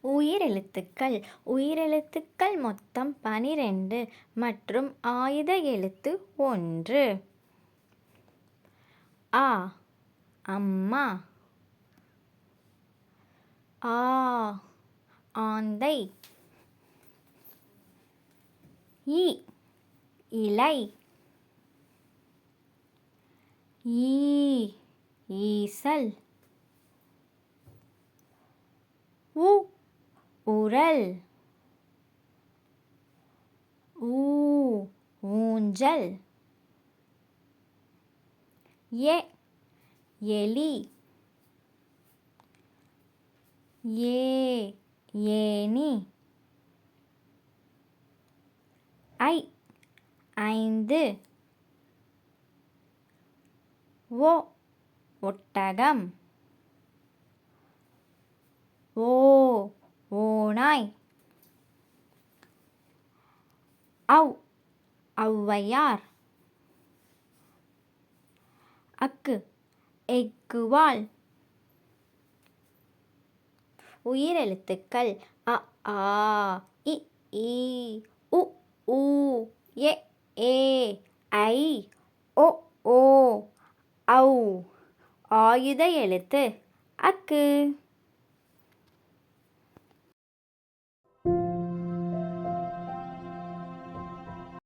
உயிரெழுத்துக்கள் உயிரெழுத்துக்கள் மொத்தம் 12 மற்றும் ஆயுத எழுத்து 1. ஆ அம்மா. ஆ ஆந்தை. இ இலை. ஈ ஈசல். உ உரல். ஊ ஊஞ்சல். எ எலி. ஏ ஏணி. ஐ 5. ஓ ஒட்டகம். ஓ ஓநாய். ஔ ஔவையார். அக்கு எக்குவால். உயிரெழுத்துக்கள் அ ஆ இ ஈ உ ஊ எ ஏ ஐ ஒ ஓ ஔ. ஆயுத எழுத்து அக்கு.